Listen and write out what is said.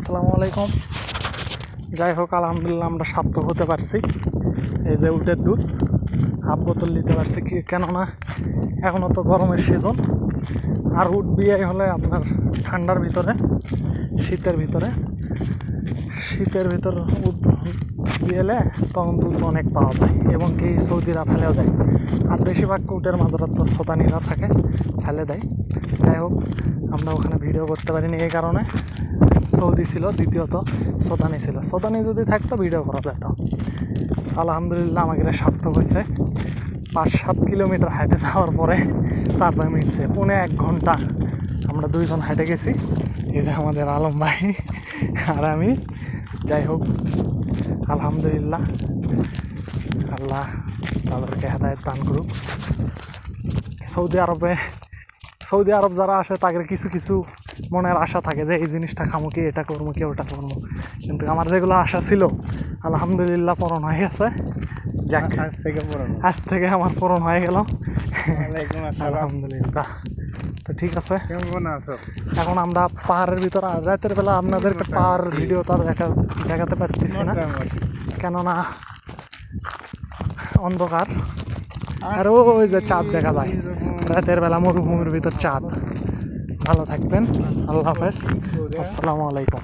আসসালামু আলাইকুম। যাই হোক, আলহামদুলিল্লাহ আমরা সার্থক হতে পারছি। এই যে উটের দুধ হাফ বোতল নিতে পারছি, কেননা এখনও তো গরমের সিজন। আর উট বিয়ে হলে আপনার ঠান্ডার ভিতরে শীতের ভিতর উট বিয়েলে তখন দুধ অনেক পাওয়া যায়, এবং কি সৌদিরা ফেলেও দেয়। আর বেশিরভাগ উটের মাঝরাত তো সোতানিরা থাকে, ফেলে দেয়। যাই হোক, আমরা ওখানে ভিডিও করতে পারিনি এই কারণে, সৌদি ছিল, দ্বিতীয়ত সোদানি ছিল। সোদানি যদি থাকতো ভিডিও করা যেত। আলহামদুলিল্লাহ আমাকে সার্থক হয়েছে। 5-7 কিলোমিটার হাঁটে যাওয়ার পরে তারপরে মিটছে 1.5 ঘন্টা আমরা দুইজন হাঁটে গেছি। এই যে আমাদের আলম ভাই আর আমি। যাই হোক, আলহামদুলিল্লাহ আল্লাহ তাদেরকে হেদায়েত দান করুক। সৌদি আরব যারা আসে তাদের কিছু কিছু মনের আশা থাকে যে এই জিনিসটা খামো, কি এটা করবো, কি ওটা করবো। কিন্তু আমার যেগুলো আশা ছিল আলহামদুলিল্লাহ পূরণ হয়ে গেছে। যাক, আজ থেকে আমার পূরণ হয়ে গেল আলহামদুলিল্লাহ। তো ঠিক আছে, এখন আমরা পাহাড়ের ভিতরে, রাতের বেলা আপনাদেরকে পাহাড় ভিডিও তো দেখাতে পারতেছি না, কেননা অন্ধকার। আর ওই যে চাঁদ দেখা যায় রাতের বেলা, মরুভূমির ভিতর চাঁদ। ভালো থাকবেন, আল্লাহ হাফেজ, আসসালামু আলাইকুম।